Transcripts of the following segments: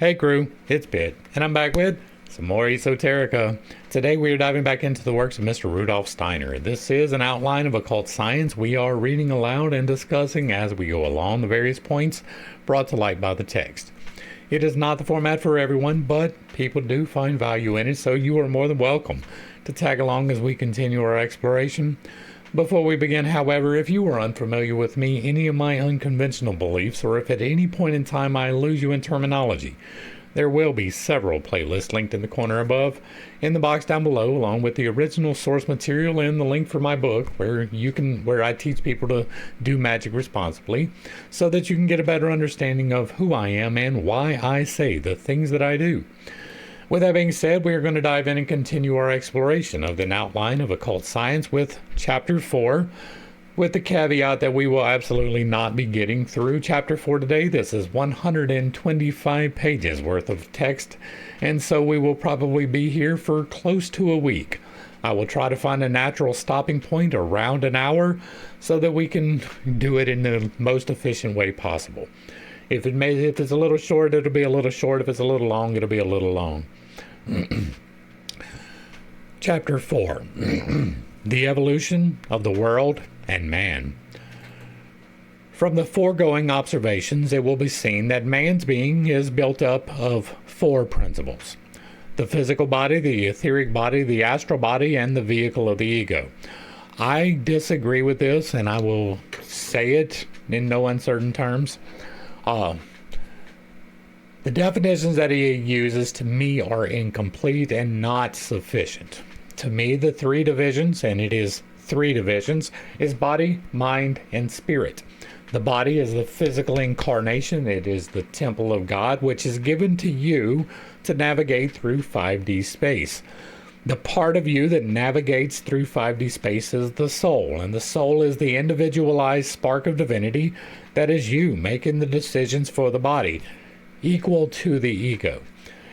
Hey crew, it's Bit, and I'm back with some more esoterica. Today we are diving back into the works of Mr. Rudolph Steiner. This is an outline of occult science we are reading aloud and discussing as we go along the various points brought to light by the text. It is not the format for everyone, but people do find value in it, so you are more than welcome to tag along as we continue our exploration. Before we begin, however, if you are unfamiliar with me, any of my unconventional beliefs, or if at any point in time I lose you in terminology, there will be several playlists linked in the corner above, in the box down below, along with the original source material and the link for my book, where I teach people to do magic responsibly, so that you can get a better understanding of who I am and why I say the things that I do. With that being said, we are going to dive in and continue our exploration of the outline of occult science with Chapter 4, with the caveat that we will absolutely not be getting through Chapter 4 today. This is 125 pages worth of text, and so we will probably be here for close to a week. I will try to find a natural stopping point around an hour so that we can do it in the most efficient way possible. If it's a little short, it'll be a little short. If it's a little long, it'll be a little long. Chapter 4. The Evolution of the World and Man. From the foregoing observations, it will be seen that man's being is built up of four principles: the physical body, the etheric body, the astral body, and the vehicle of the ego. I disagree with this, and I will say it in no uncertain terms. The definitions that he uses to me are incomplete and not sufficient. To me, the three divisions, and it is three divisions, is body, mind, and spirit. The body is the physical incarnation. It is the temple of God, which is given to you to navigate through 5D space. The part of you that navigates through 5D space is the soul, and the soul is the individualized spark of divinity that is you making the decisions for the body, equal to the ego.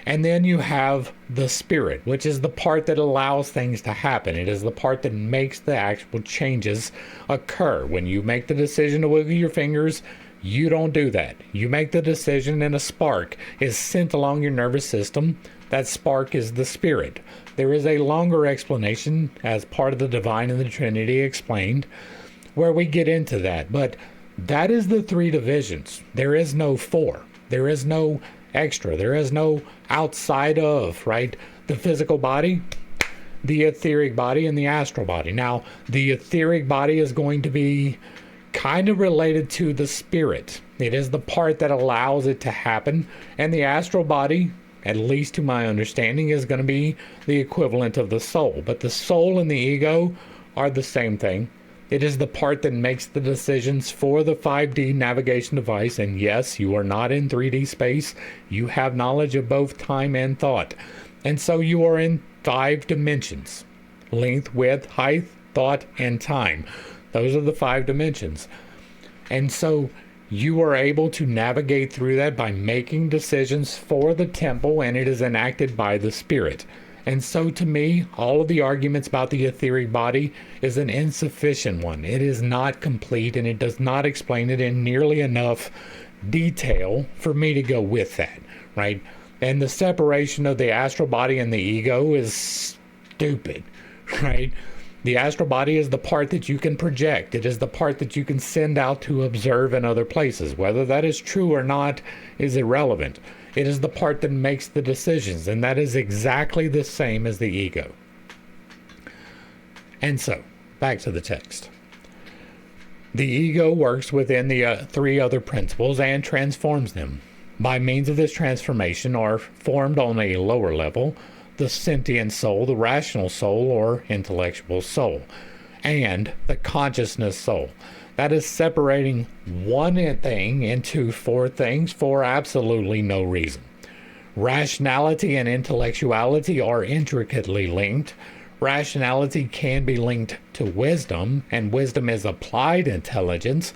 And then you have the spirit, which is the part that allows things to happen. It is the part that makes the actual changes occur. When you make the decision to wiggle your fingers, you don't do that. You make the decision and a spark is sent along your nervous system. That spark is the spirit. There is a longer explanation as part of the Divine and the Trinity explained, where we get into that. But that is the three divisions. There is no four. There is no extra. There is no outside of, right? The physical body, the etheric body, and the astral body. Now, the etheric body is going to be kind of related to the spirit. It is the part that allows it to happen. And the astral body, at least to my understanding, is going to be the equivalent of the soul. But the soul and the ego are the same thing. It is the part that makes the decisions for the 5D navigation device. And yes, you are not in 3D space. You have knowledge of both time and thought. And so you are in 5 dimensions: length, width, height, thought, and time. Those are the 5 dimensions. And so you are able to navigate through that by making decisions for the temple, and it is enacted by the spirit. And so to me, all of the arguments about the etheric body is an insufficient one. It is not complete, and it does not explain it in nearly enough detail for me to go with that, right? And the separation of the astral body and the ego is stupid, right? The astral body is the part that you can project. It is the part that you can send out to observe in other places. Whether that is true or not is irrelevant. It is the part that makes the decisions, and that is exactly the same as the ego. And so, back to the text. The ego works within the 3 other principles and transforms them. By means of this transformation are formed on a lower level the sentient soul, the rational soul or intellectual soul, and the consciousness soul. That is separating one thing into 4 things for absolutely no reason. Rationality and intellectuality are intricately linked. Rationality can be linked to wisdom, and wisdom is applied intelligence,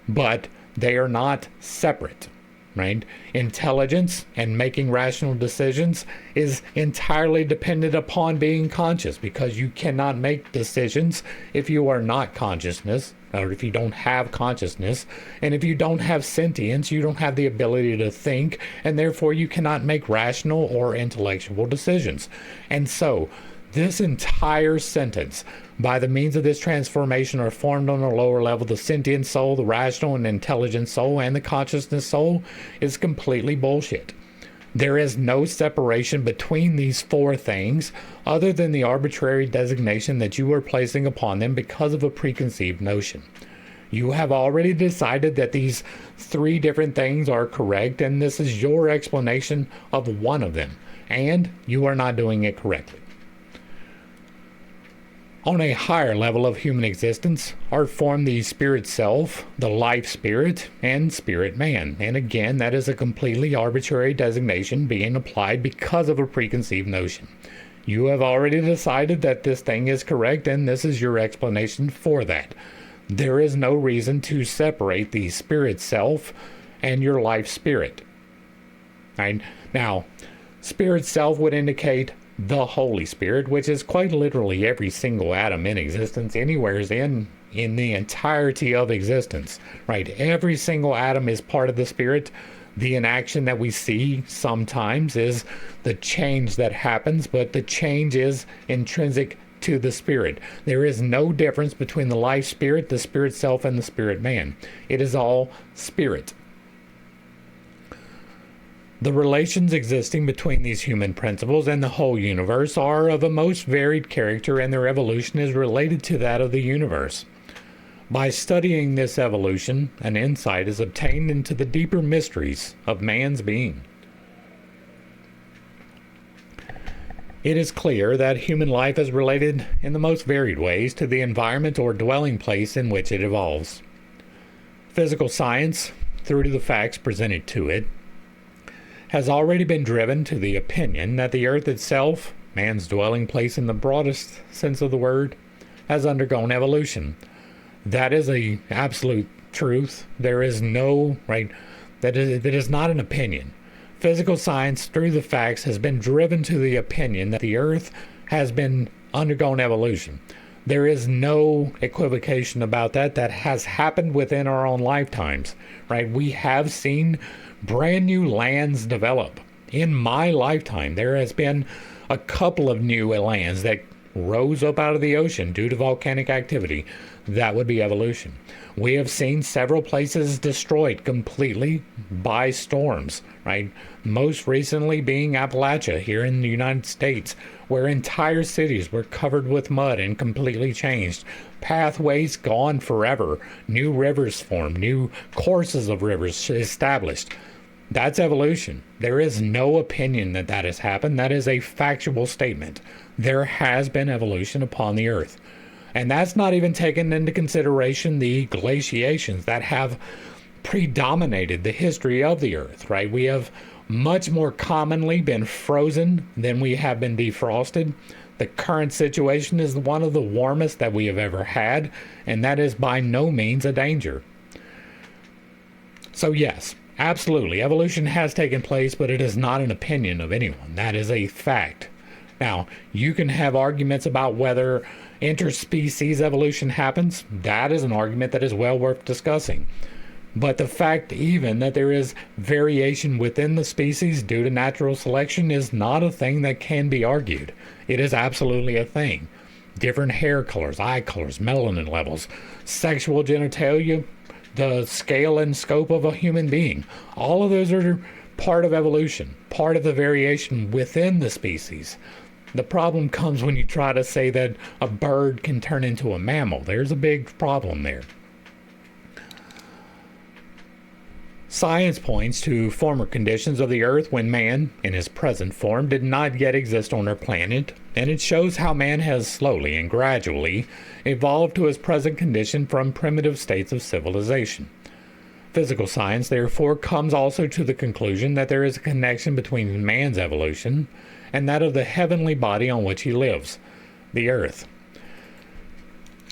but they are not separate, right? Intelligence and making rational decisions is entirely dependent upon being conscious, because you cannot make decisions if you are not consciousness, or if you don't have consciousness, and if you don't have sentience, you don't have the ability to think, and therefore you cannot make rational or intellectual decisions. And so, this entire sentence, by the means of this transformation, are formed on a lower level. The sentient soul, the rational and intelligent soul, and the consciousness soul is completely bullshit. There is no separation between these four things other than the arbitrary designation that you are placing upon them because of a preconceived notion. You have already decided that these three different things are correct, and this is your explanation of one of them, and you are not doing it correctly. On a higher level of human existence are formed the spirit self, the life spirit, and spirit man. And again, that is a completely arbitrary designation being applied because of a preconceived notion. You have already decided that this thing is correct, and this is your explanation for that. There is no reason to separate the spirit self and your life spirit. Right? Now, spirit self would indicate the Holy Spirit, which is quite literally every single atom in existence, anywhere in the entirety of existence, right? Every single atom is part of the Spirit. The inaction that we see sometimes is the change that happens, but the change is intrinsic to the Spirit. There is no difference between the life spirit, the spirit self, and the spirit man. It is all spirit. The relations existing between these human principles and the whole universe are of a most varied character, and their evolution is related to that of the universe. By studying this evolution, an insight is obtained into the deeper mysteries of man's being. It is clear that human life is related in the most varied ways to the environment or dwelling place in which it evolves. Physical science, through to the facts presented to it, has already been driven to the opinion that the earth itself, man's dwelling place in the broadest sense of the word, has undergone evolution. That is a absolute truth. There is no, right, that is not an opinion. Physical science, through the facts, has been driven to the opinion that the earth has been undergone evolution. There is no equivocation about that. That has happened within our own lifetimes, right? We have seen brand new lands develop. In my lifetime, there has been a couple of new lands that rose up out of the ocean due to volcanic activity. That would be evolution. We have seen several places destroyed completely by storms, right? Most recently being Appalachia here in the United States, where entire cities were covered with mud and completely changed. Pathways gone forever. New rivers formed. New courses of rivers established. That's evolution. There is no opinion that that has happened. That is a factual statement. There has been evolution upon the earth. And that's not even taken into consideration the glaciations that have predominated the history of the earth, right? We have much more commonly been frozen than we have been defrosted. The current situation is one of the warmest that we have ever had, and that is by no means a danger. So yes, absolutely, evolution has taken place, but it is not an opinion of anyone. That is a fact. Now, you can have arguments about whether interspecies evolution happens. That is an argument that is well worth discussing. But the fact even that there is variation within the species due to natural selection is not a thing that can be argued. It is absolutely a thing. Different hair colors, eye colors, melanin levels, sexual genitalia, the scale and scope of a human being. All of those are part of evolution, part of the variation within the species. The problem comes when you try to say that a bird can turn into a mammal. There's a big problem there. Science points to former conditions of the earth when man, in his present form, did not yet exist on our planet, and it shows how man has slowly and gradually evolved to his present condition from primitive states of civilization. Physical science, therefore, comes also to the conclusion that there is a connection between man's evolution and that of the heavenly body on which he lives, the earth.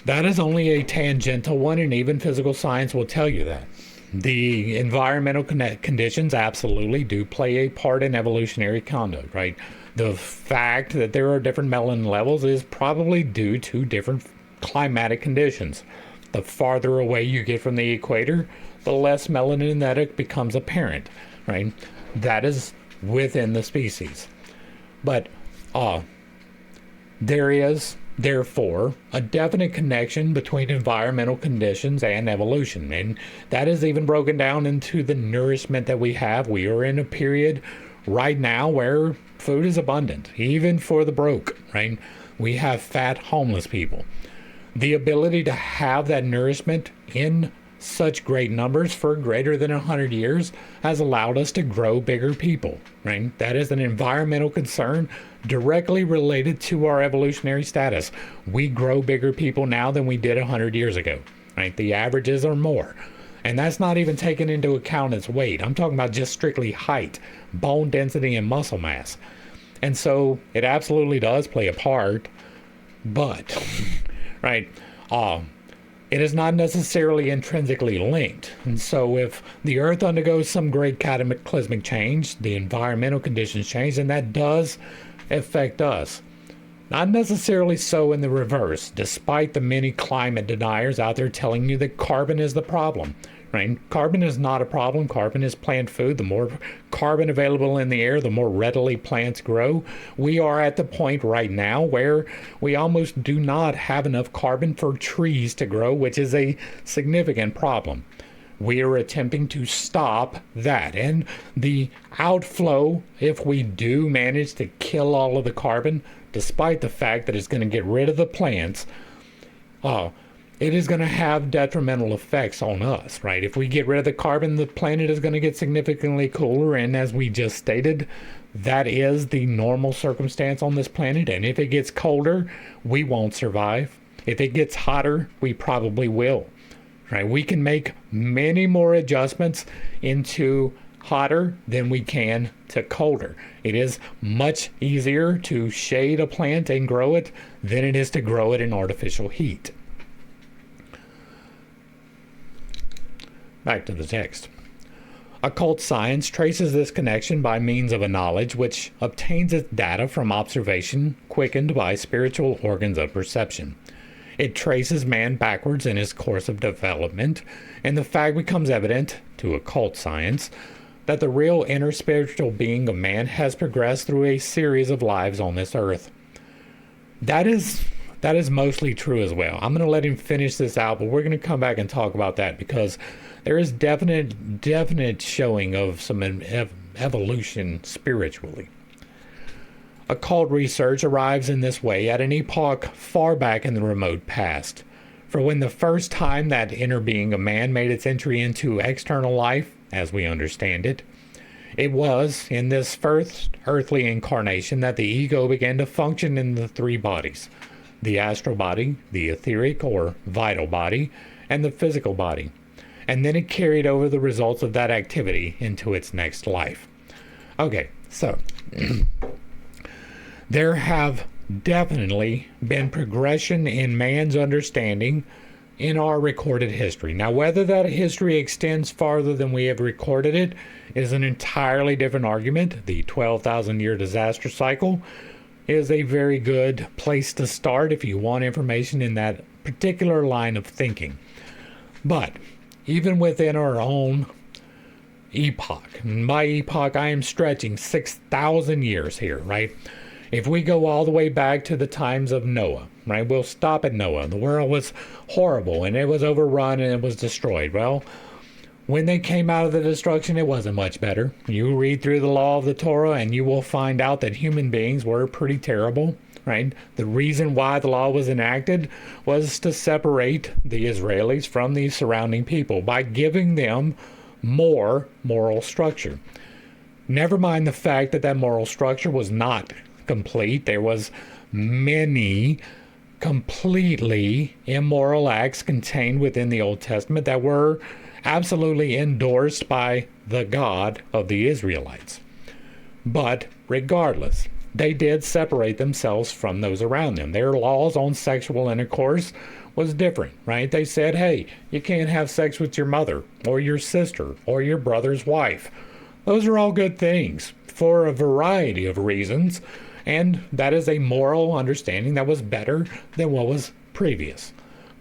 That is only a tangential one, and even physical science will tell you that. The environmental conditions absolutely do play a part in evolutionary conduct, right? The fact that there are different melanin levels is probably due to different climatic conditions. The farther away you get from the equator, the less melanin that it becomes apparent, right? That is within the species. But there is, therefore, a definite connection between environmental conditions and evolution. And that is even broken down into the nourishment that we have. We are in a period right now where food is abundant, even for the broke, right? We have fat, homeless people. The ability to have that nourishment in such great numbers for greater than 100 years has allowed us to grow bigger people, right? That is an environmental concern directly related to our evolutionary status. We grow bigger people now than we did 100 years ago, right? The averages are more. And that's not even taking into account its weight. I'm talking about just strictly height, bone density, and muscle mass. And so it absolutely does play a part, but, right, it is not necessarily intrinsically linked. And so if the Earth undergoes some great cataclysmic change, the environmental conditions change, and that does affect us. Not necessarily so in the reverse, despite the many climate deniers out there telling you that carbon is the problem, right? Carbon is not a problem. Carbon is plant food. The more carbon available in the air, the more readily plants grow. We are at the point right now where we almost do not have enough carbon for trees to grow, which is a significant problem. We are attempting to stop that. And the outflow, if we do manage to kill all of the carbon, despite the fact that it's going to get rid of the plants, it is going to have detrimental effects on us, right? If we get rid of the carbon, the planet is going to get significantly cooler. And as we just stated, that is the normal circumstance on this planet. And if it gets colder, we won't survive. If it gets hotter, we probably will. Right? We can make many more adjustments into hotter than we can to colder. It is much easier to shade a plant and grow it than it is to grow it in artificial heat. Back to the text. Occult science traces this connection by means of a knowledge which obtains its data from observation quickened by spiritual organs of perception. It traces man backwards in his course of development, and the fact becomes evident to occult science that the real inner spiritual being of man has progressed through a series of lives on this earth. That is mostly true as well. I'm going to let him finish this out, but we're going to come back and talk about that because there is definite showing of some evolution spiritually. Occult research arrives in this way at an epoch far back in the remote past. For when the first time that inner being of man made its entry into external life, as we understand it, it was in this first earthly incarnation that the ego began to function in the three bodies: the astral body, the etheric or vital body, and the physical body. And then it carried over the results of that activity into its next life. Okay, so there have definitely been progression in man's understanding in our recorded history. Now, whether that history extends farther than we have recorded it is an entirely different argument. The 12,000-year disaster cycle is a very good place to start if you want information in that particular line of thinking. But even within our own epoch, and by epoch I am stretching 6,000 years here, right? If we go all the way back to the times of Noah, right? We'll stop at Noah. The world was horrible and it was overrun and it was destroyed. Well, when they came out of the destruction, it wasn't much better. You read through the law of the Torah and you will find out that human beings were pretty terrible, right? The reason why the law was enacted was to separate the Israelis from the surrounding people by giving them more moral structure. Never mind the fact that that moral structure was not complete. There was many completely immoral acts contained within the Old Testament that were absolutely endorsed by the God of the Israelites. But regardless, they did separate themselves from those around them. Their laws on sexual intercourse was different, right? They said, hey, you can't have sex with your mother or your sister or your brother's wife. Those are all good things for a variety of reasons, and that is a moral understanding that was better than what was previous.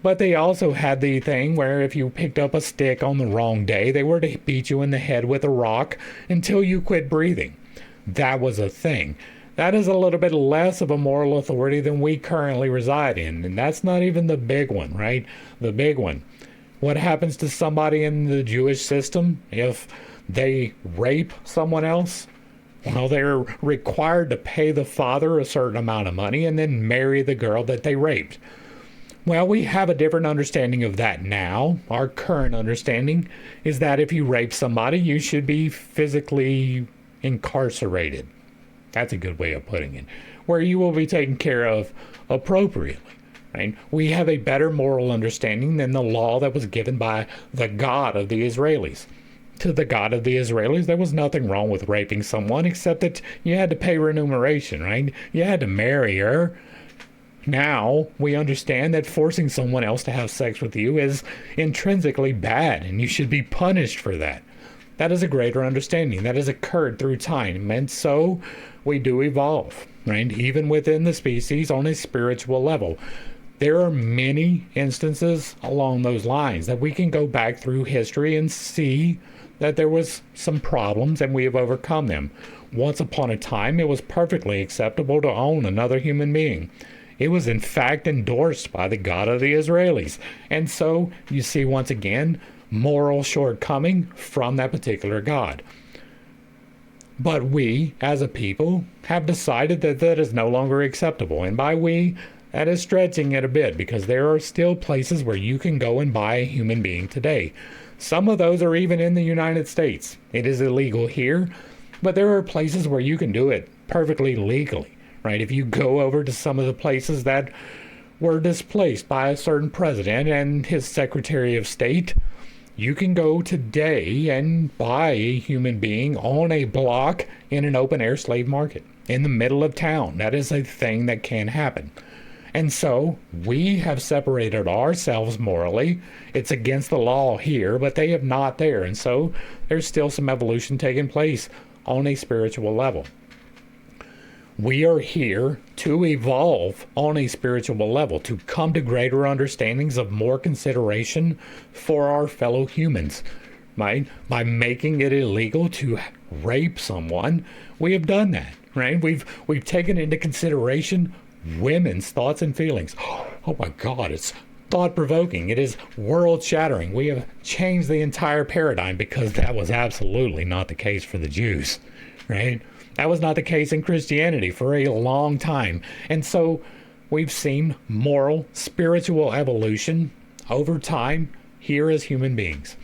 But they also had the thing where if you picked up a stick on the wrong day, they were to beat you in the head with a rock until you quit breathing. That was a thing. That is a little bit less of a moral authority than we currently reside in. And that's not even the big one, right? The big one. What happens to somebody in the Jewish system if they rape someone else? Well, they're required to pay the father a certain amount of money and then marry the girl that they raped. Well, we have a different understanding of that now. Our current understanding is that if you rape somebody, you should be physically incarcerated. That's a good way of putting it. Where you will be taken care of appropriately. Right? We have a better moral understanding than the law that was given by the God of the Israelis. To the God of the Israelis, there was nothing wrong with raping someone except that you had to pay remuneration, right? You had to marry her. Now we understand that forcing someone else to have sex with you is intrinsically bad and you should be punished for that. That is a greater understanding that has occurred through time, and so we do evolve, right? Even within the species on a spiritual level. There are many instances along those lines that we can go back through history and see that there was some problems and we have overcome them. Once upon a time, it was perfectly acceptable to own another human being. It was in fact endorsed by the God of the Israelis. And so you see once again moral shortcoming from that particular God. But we, as a people, have decided that that is no longer acceptable. And by we, that is stretching it a bit, because there are still places where you can go and buy a human being today. Some of those are even in the United States. It is illegal here, but there are places where you can do it perfectly legally. Right? If you go over to some of the places that were displaced by a certain president and his Secretary of State, you can go today and buy a human being on a block in an open air slave market in the middle of town. That is a thing that can happen. And so we have separated ourselves morally. It's against the law here, but they have not there. And so there's still some evolution taking place on a spiritual level. We are here to evolve on a spiritual level, to come to greater understandings of more consideration for our fellow humans. Right? By making it illegal to rape someone, we have done that. Right? We've taken into consideration women's thoughts and feelings. Oh my God, it's thought-provoking. It is world-shattering. We have changed the entire paradigm, because that was absolutely not the case for the Jews. Right? That was not the case in Christianity for a long time. And so we've seen moral, spiritual evolution over time here as human beings.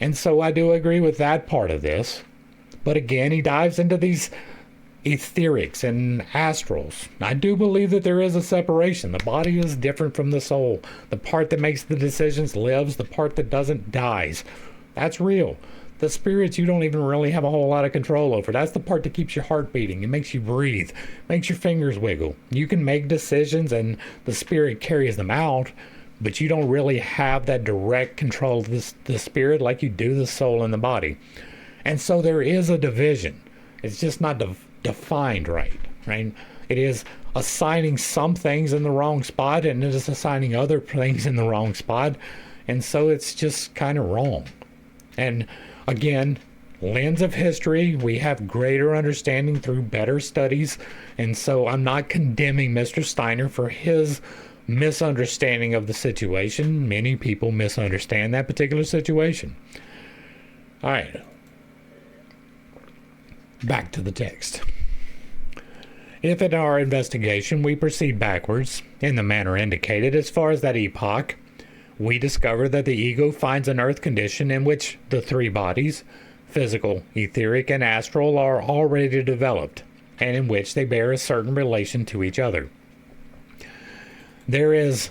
And so I do agree with that part of this. But again, he dives into these etherics and astrals. I do believe that there is a separation. The body is different from the soul. The part that makes the decisions lives. The part that doesn't dies. That's real. The spirits you don't even really have a whole lot of control over. That's the part that keeps your heart beating. It makes you breathe, makes your fingers wiggle. You can make decisions and the spirit carries them out, but you don't really have that direct control of the spirit like you do the soul and the body. And so there is a division. It's just not defined right? It is assigning some things in the wrong spot, and it is assigning other things in the wrong spot. And so it's just kind of wrong. And again, lens of history, we have greater understanding through better studies. And so I'm not condemning Mr. Steiner for his misunderstanding of the situation. Many people misunderstand that particular situation. All right. Back to the text. If in our investigation we proceed backwards, in the manner indicated as far as that epoch, we discover that the ego finds an earth condition in which the three bodies, physical, etheric, and astral, are already developed, and in which they bear a certain relation to each other. There is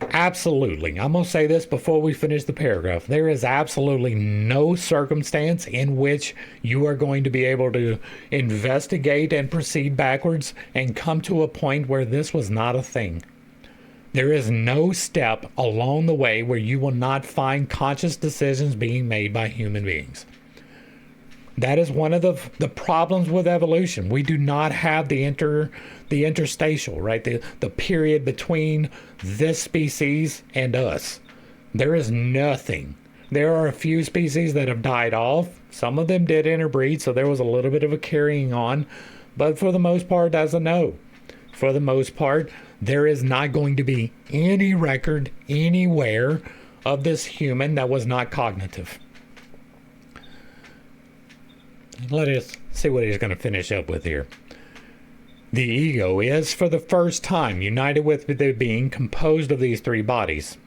absolutely, I'm going to say this before we finish the paragraph, there is absolutely no circumstance in which you are going to be able to investigate and proceed backwards and come to a point where this was not a thing. There is no step along the way where you will not find conscious decisions being made by human beings. That is one of the problems with evolution. We do not have the interstitial, right? The period between this species and us. There is nothing. There are a few species that have died off. Some of them did interbreed, so there was a little bit of a carrying on. But for the most part, that's a no. For the most part, there is not going to be any record anywhere of this human that was not cognitive. Let us see what he's going to finish up with here. The ego is, for the first time, united with the being composed of these three bodies.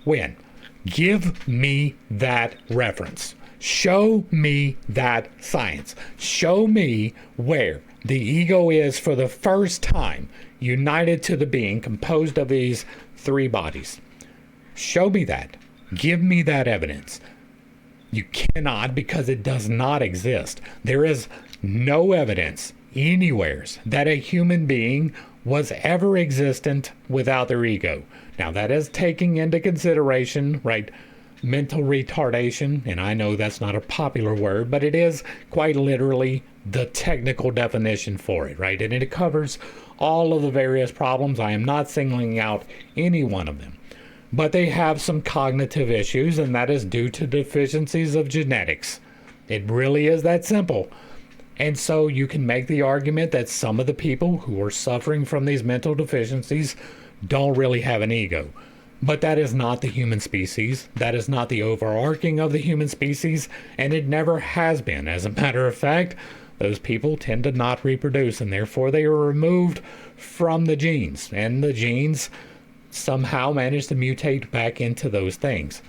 When? Give me that reference. Show me that science. Show me where the ego is, for the first time, united to the being composed of these three bodies. Show me that. Give me that evidence. You cannot, because it does not exist. There is no evidence anywhere that a human being was ever existent without their ego. Now, that is taking into consideration, right, mental retardation, and I know that's not a popular word, but it is quite literally the technical definition for it, right? And it covers all of the various problems. I am not singling out any one of them. But they have some cognitive issues, and that is due to deficiencies of genetics. It really is that simple. And so you can make the argument that some of the people who are suffering from these mental deficiencies don't really have an ego. But that is not the human species. That is not the overarching of the human species, and it never has been. As a matter of fact, those people tend to not reproduce, and therefore they are removed from the genes. And the genes somehow manage to mutate back into those things.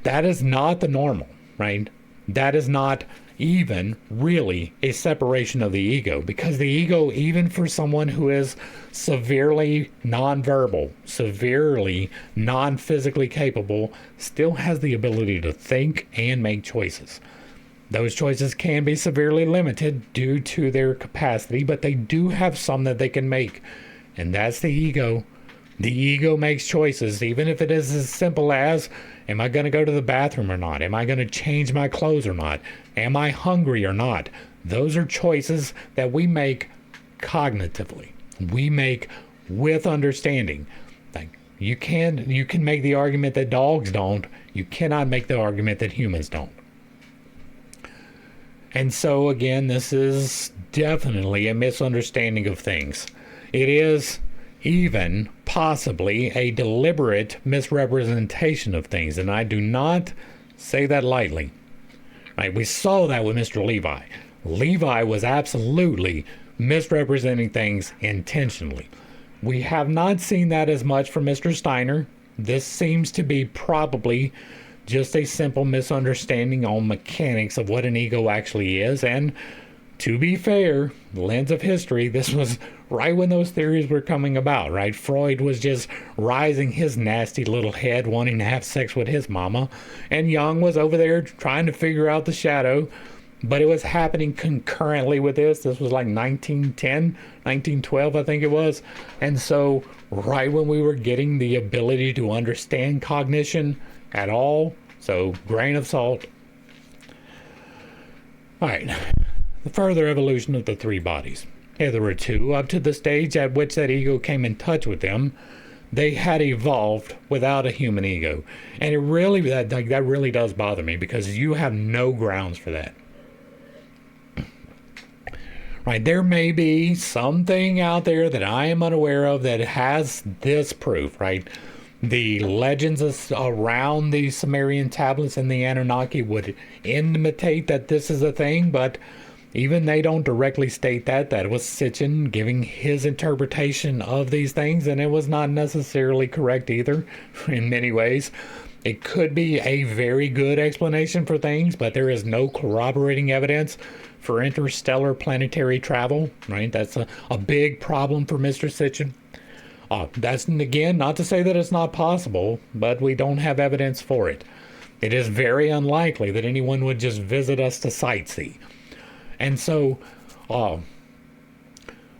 That is not the normal, right? That is not even really a separation of the ego, because the ego, even for someone who is severely nonverbal, severely non-physically capable, still has the ability to think and make choices. Those choices can be severely limited due to their capacity, but they do have some that they can make. And that's the ego. The ego makes choices, even if it is as simple as, am I going to go to the bathroom or not? Am I going to change my clothes or not? Am I hungry or not? Those are choices that we make cognitively. We make with understanding. Like you can make the argument that dogs don't. You cannot make the argument that humans don't. And so again, this is definitely a misunderstanding of things. It is even possibly a deliberate misrepresentation of things, and I do not say that lightly. Right? We saw that with Mr. Levi. Levi was absolutely misrepresenting things intentionally. We have not seen that as much from Mr. Steiner. This seems to be probably just a simple misunderstanding on mechanics of what an ego actually is, and to be fair, the lens of history, this was right when those theories were coming about, right? Freud was just rising his nasty little head, wanting to have sex with his mama, and Jung was over there trying to figure out the shadow, but it was happening concurrently with this. This was like 1910, 1912, I think it was. And so right when we were getting the ability to understand cognition at all, so grain of salt. All right. The further evolution of the three bodies. Hitherto, up to the stage at which that ego came in touch with them, they had evolved without a human ego. And it really, that really does bother me, because you have no grounds for that. Right, there may be something out there that I am unaware of that has this proof, right? The legends around the Sumerian tablets and the Anunnaki would intimate that this is a thing, but even they don't directly state that. That was Sitchin giving his interpretation of these things, and it was not necessarily correct either in many ways. It could be a very good explanation for things, but there is no corroborating evidence for interstellar planetary travel, right? That's a big problem for Mr. Sitchin. That's, again, not to say that it's not possible, but we don't have evidence for it. It is very unlikely that anyone would just visit us to sightsee. And so,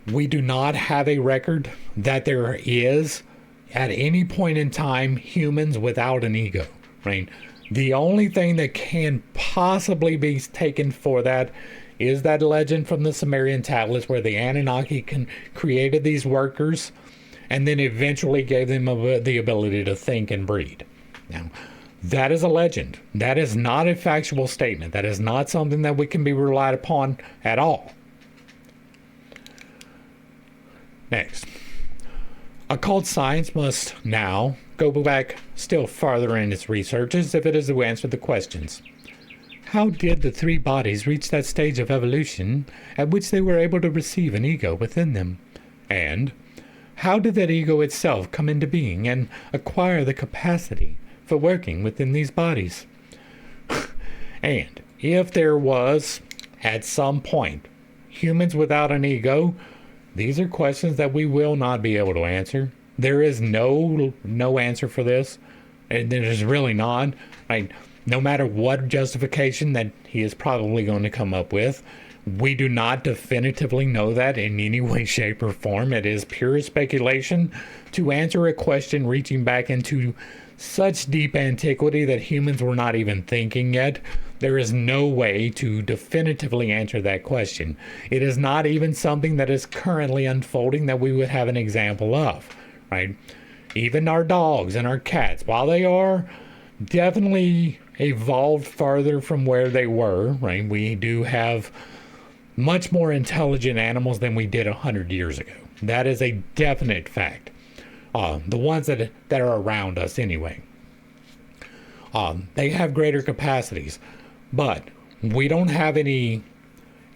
we do not have a record that there is, at any point in time, humans without an ego, right? The only thing that can possibly be taken for that is that legend from the Sumerian tablets where the Anunnaki created these workers and then eventually gave them the ability to think and breed. Now, that is a legend. That is not a factual statement. That is not something that we can be relied upon at all. Next, occult science must now go back still farther in its researches if it is to answer the questions. How did the three bodies reach that stage of evolution at which they were able to receive an ego within them? And how did that ego itself come into being and acquire the capacity for working within these bodies? And if there was, at some point, humans without an ego, these are questions that we will not be able to answer. There is no answer for this. And there's really not. No matter what justification that he is probably going to come up with, we do not definitively know that in any way, shape, or form. It is pure speculation to answer a question reaching back into such deep antiquity that humans were not even thinking yet. There is no way to definitively answer that question. It is not even something that is currently unfolding that we would have an example of, right? Even our dogs and our cats, while they are definitely evolved farther from where they were, right? We do have much more intelligent animals than we did 100 years ago. That is a definite fact. The ones that are around us anyway. They have greater capacities, but we don't have any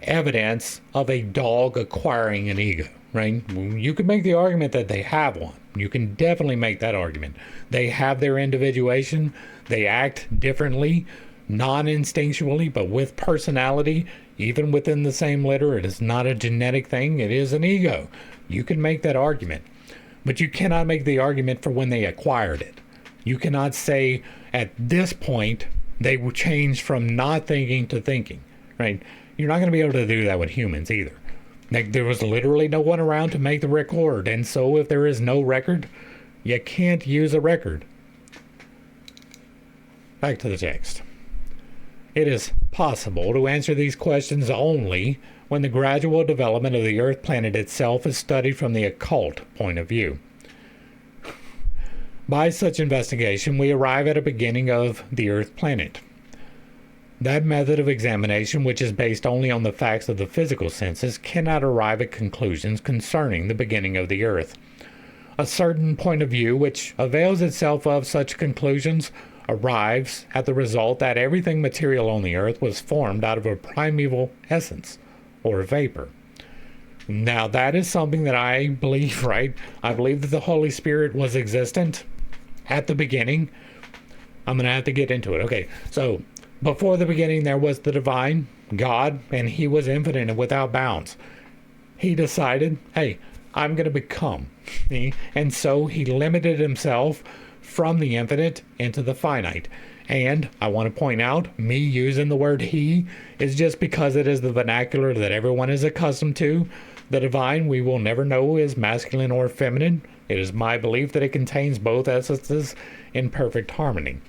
evidence of a dog acquiring an ego, right? You could make the argument that they have one. You can definitely make that argument. They have their individuation. They act differently, non-instinctually, but with personality, even within the same litter. It is not a genetic thing. It is an ego. You can make that argument, but you cannot make the argument for when they acquired it. You cannot say at this point they will change from not thinking to thinking, right? You're not going to be able to do that with humans either. There was literally no one around to make the record, and so if there is no record, you can't use a record. Back to the text. It is possible to answer these questions only when the gradual development of the Earth planet itself is studied from the occult point of view. By such investigation, we arrive at a beginning of the Earth planet. That method of examination, which is based only on the facts of the physical senses, cannot arrive at conclusions concerning the beginning of the Earth. A certain point of view which avails itself of such conclusions arrives at the result that everything material on the Earth was formed out of a primeval essence, or vapor. Now that is something that I believe, right? I believe that the Holy Spirit was existent at the beginning. I'm going to have to get into it. Okay, so before the beginning there was the divine God, and he was infinite and without bounds. He decided, hey, I'm going to become. And so he limited himself from the infinite into the finite. And I want to point out, me using the word he is just because it is the vernacular that everyone is accustomed to. The divine, we will never know is masculine or feminine. It is my belief that it contains both essences in perfect harmony.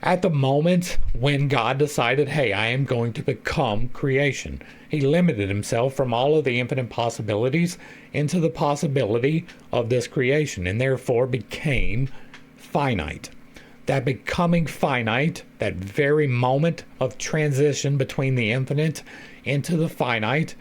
At the moment when God decided, hey, I am going to become creation, he limited himself from all of the infinite possibilities into the possibility of this creation, and therefore became finite. That becoming finite, that very moment of transition between the infinite into the finite,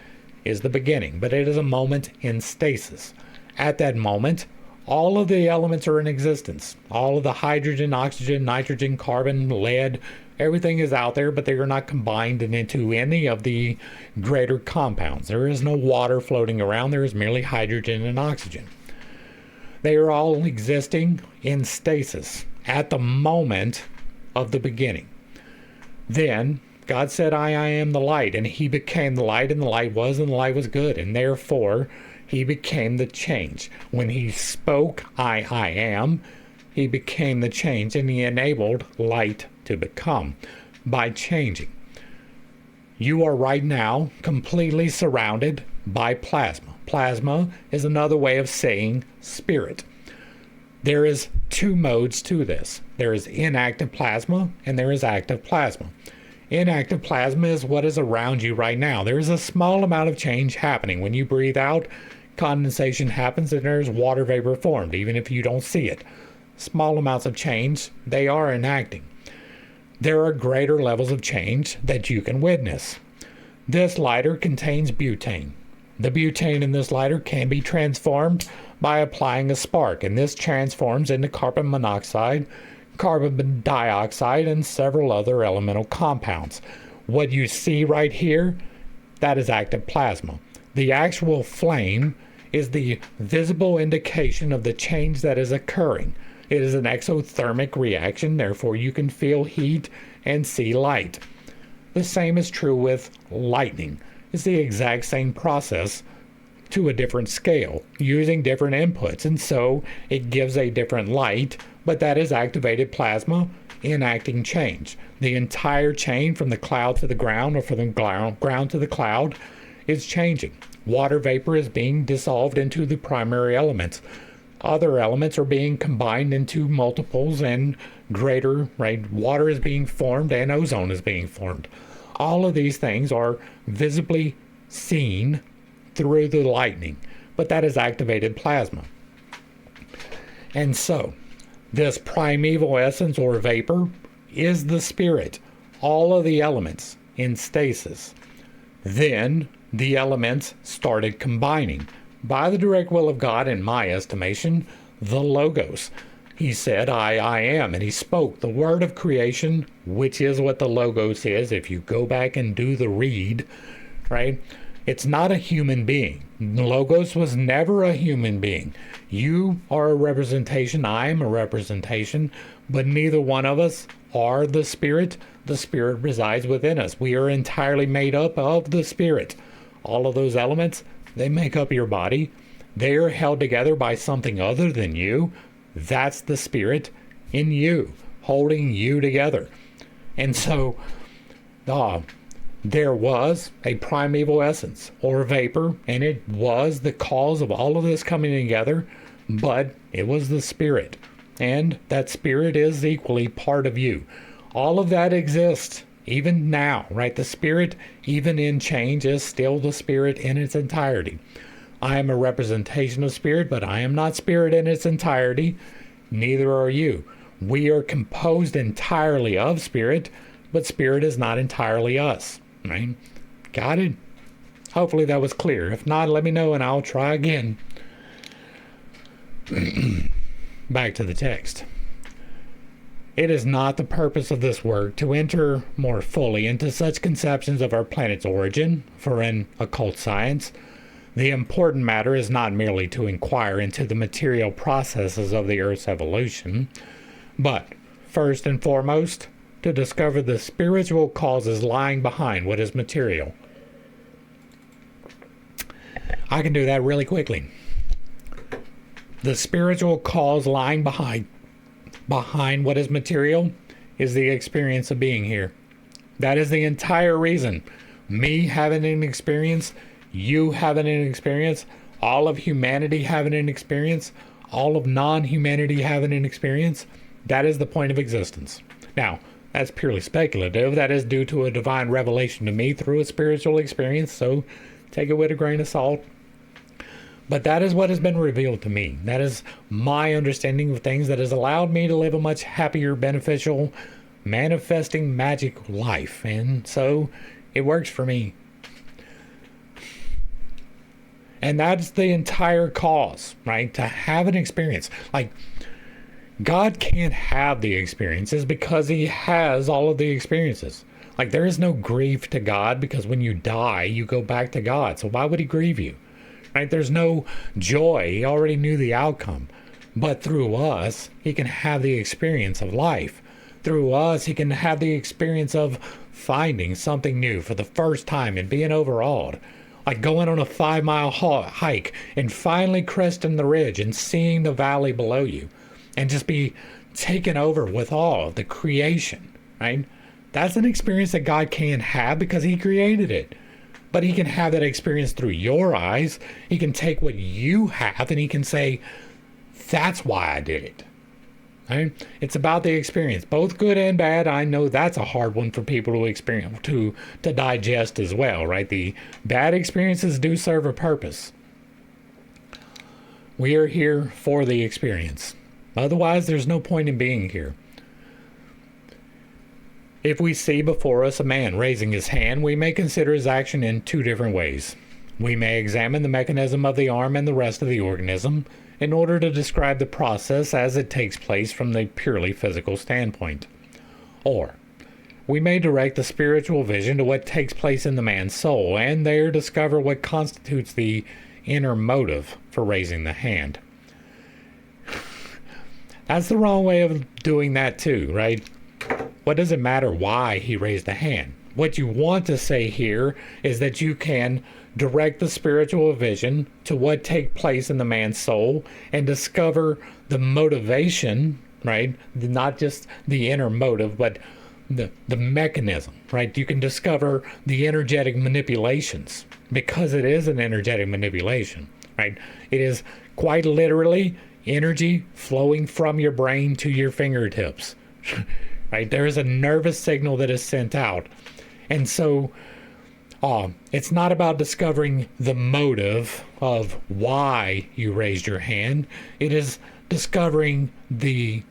is the beginning, but it is a moment in stasis. At that moment, all of the elements are in existence. All of the hydrogen, oxygen, nitrogen, carbon, lead, everything is out there, but they are not combined into any of the greater compounds. There is no water floating around. There is merely hydrogen and oxygen. They are all existing in stasis at the moment of the beginning. Then God said, I am the light, and he became the light, and the light was, and the light was good, and therefore he became the change. When he spoke, I am, he became the change, and he enabled light to become by changing. You are right now completely surrounded by plasma. Plasma is another way of saying spirit. There is two modes to this. There is inactive plasma and there is active plasma. Inactive plasma is what is around you right now. There is a small amount of change happening. When you breathe out, condensation happens and there's water vapor formed, even if you don't see it. Small amounts of change, they are enacting. There are greater levels of change that you can witness. This lighter contains butane. The butane in this lighter can be transformed by applying a spark, and this transforms into carbon monoxide, carbon dioxide, and several other elemental compounds. What you see right here, that is active plasma. The actual flame is the visible indication of the change that is occurring. It is an exothermic reaction, therefore you can feel heat and see light. The same is true with lightning. It's the exact same process to a different scale, using different inputs, and so it gives a different light, but that is activated plasma enacting change. The entire chain from the cloud to the ground, or from the ground to the cloud, is changing. Water vapor is being dissolved into the primary elements. Other elements are being combined into multiples and greater, right? Water is being formed and ozone is being formed. All of these things are visibly seen through the lightning, but that is activated plasma. And so, this primeval essence or vapor is the spirit, all of the elements in stasis. Then the elements started combining. By the direct will of God, in my estimation, the Logos. He said, I am, and he spoke the word of creation, which is what the Logos is. If you go back and do the read, right? It's not a human being. The Logos was never a human being. You are a representation, I am a representation, but neither one of us are the Spirit. The Spirit resides within us. We are entirely made up of the Spirit. All of those elements, they make up your body. They are held together by something other than you. That's the Spirit in you, holding you together. And so, there was a primeval essence or vapor, and it was the cause of all of this coming together, but it was the Spirit. And that Spirit is equally part of you. All of that exists even now, right? The Spirit, even in change, is still the Spirit in its entirety. I am a representation of Spirit, but I am not Spirit in its entirety. Neither are you. We are composed entirely of Spirit, but Spirit is not entirely us, right? Got it? Hopefully that was clear. If not, let me know and I'll try again. Back to the text. It is not the purpose of this work to enter more fully into such conceptions of our planet's origin, for in occult science, the important matter is not merely to inquire into the material processes of the Earth's evolution, but, first and foremost, to discover the spiritual causes lying behind what is material. I can do that really quickly. The spiritual cause lying behind what is material is the experience of being here. That is the entire reason. Me having an experience, you having an experience, all of humanity having an experience, all of non-humanity having an experience, that is the point of existence. Now, that's purely speculative. That is due to a divine revelation to me through a spiritual experience, so take it with a grain of salt. But that is what has been revealed to me. That is my understanding of things that has allowed me to live a much happier, beneficial, manifesting magic life. And so it works for me. And that's the entire cause, right? To have an experience. Like, God can't have the experiences because he has all of the experiences. Like, there is no grief to God because when you die, you go back to God. So why would he grieve you? Right? There's no joy. He already knew the outcome. But through us, he can have the experience of life. Through us, he can have the experience of finding something new for the first time and being overawed. Like going on a 5-mile hike and finally cresting the ridge and seeing the valley below you. And just be taken over with awe of the creation, right? That's an experience that God can have because he created it. But he can have that experience through your eyes. He can take what you have and he can say, that's why I did it. Right? It's about the experience, both good and bad. I know that's a hard one for people to experience, to digest as well, right? The bad experiences do serve a purpose. We are here for the experience. Otherwise, there's no point in being here. If we see before us a man raising his hand, we may consider his action in two different ways. We may examine the mechanism of the arm and the rest of the organism in order to describe the process as it takes place from the purely physical standpoint. Or, we may direct the spiritual vision to what takes place in the man's soul, and there discover what constitutes the inner motive for raising the hand. That's the wrong way of doing that too, right? What does it matter why he raised the hand? What you want to say here is that you can direct the spiritual vision to what takes place in the man's soul and discover the motivation, right? Not just the inner motive, but the mechanism, right? You can discover the energetic manipulations, because it is an energetic manipulation, right? It is quite literally energy flowing from your brain to your fingertips, right? There is a nervous signal that is sent out. And so it's not about discovering the motive of why you raised your hand. It is discovering the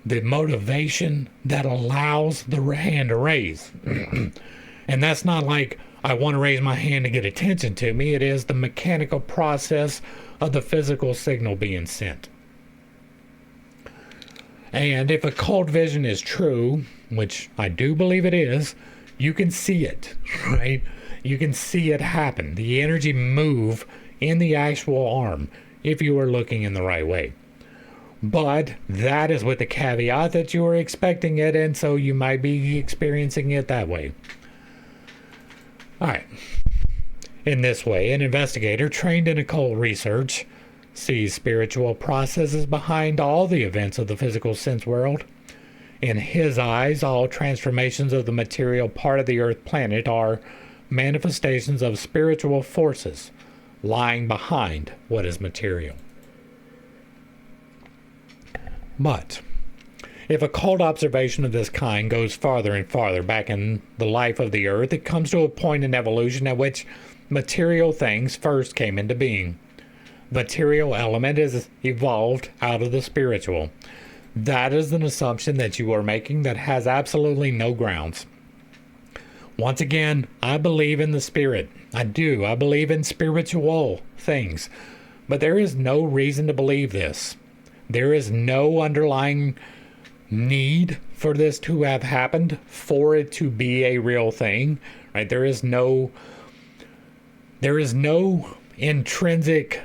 motivation that allows the hand to raise. And that's not like, I want to raise my hand to get attention to me. It is the mechanical process of the physical signal being sent. And if occult vision is true, which I do believe it is, you can see it, right? You can see it happen. The energy move in the actual arm if you are looking in the right way. But that is with the caveat that you are expecting it, and so you might be experiencing it that way. All right. In this way, an investigator trained in occult research sees spiritual processes behind all the events of the physical sense world. In his eyes, all transformations of the material part of the Earth planet are manifestations of spiritual forces lying behind what is material. But if occult observation of this kind goes farther and farther back in the life of the Earth, it comes to a point in evolution at which material things first came into being. The material element is evolved out of the spiritual. That is an assumption that you are making that has absolutely no grounds. Once again, I believe in the spirit. I do. I believe in spiritual things. But there is no reason to believe this. There is no underlying need for this to have happened, for it to be a real thing, right? There is no intrinsic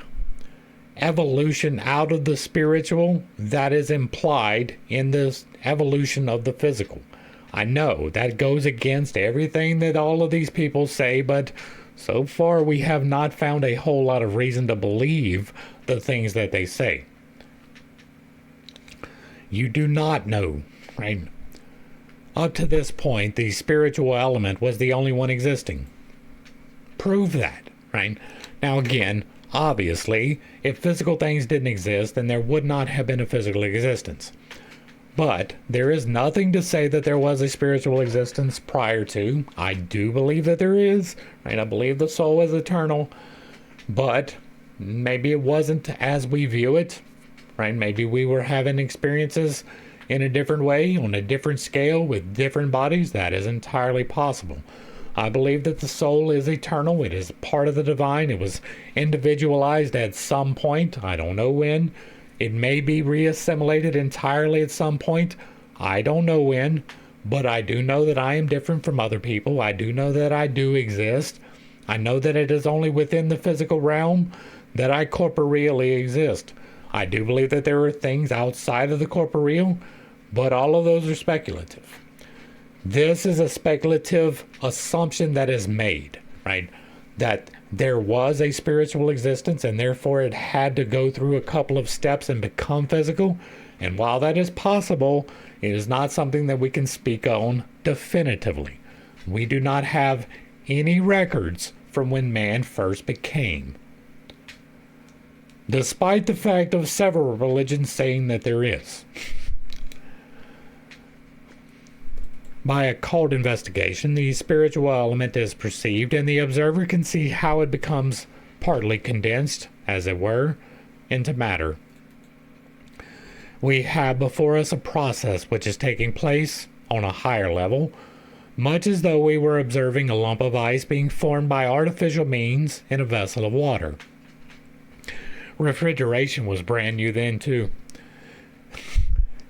evolution out of the spiritual that is implied in this evolution of the physical. I know that goes against everything that all of these people say, but so far we have not found a whole lot of reason to believe the things that they say. You do not know, right? Up to this point, the spiritual element was the only one existing. Prove that, right? Now again, obviously, if physical things didn't exist, then there would not have been a physical existence. But there is nothing to say that there was a spiritual existence prior to. I do believe that there is, right? I believe the soul is eternal, but maybe it wasn't as we view it, right? Maybe we were having experiences in a different way, on a different scale, with different bodies. That is entirely possible. I believe that the soul is eternal. It is part of the divine. It was individualized at some point. I don't know when. It may be reassimilated entirely at some point. I don't know when. But I do know that I am different from other people. I do know that I do exist. I know that it is only within the physical realm that I corporeally exist. I do believe that there are things outside of the corporeal, but all of those are speculative. This is a speculative assumption that is made, right? That there was a spiritual existence and therefore it had to go through a couple of steps and become physical. And while that is possible, it is not something that we can speak on definitively. We do not have any records from when man first became. despite the fact of several religions saying that there is. By occult investigation, the spiritual element is perceived, and the observer can see how it becomes partly condensed, as it were, into matter. We have before us a process which is taking place on a higher level, much as though we were observing a lump of ice being formed by artificial means in a vessel of water. Refrigeration was brand new then, too.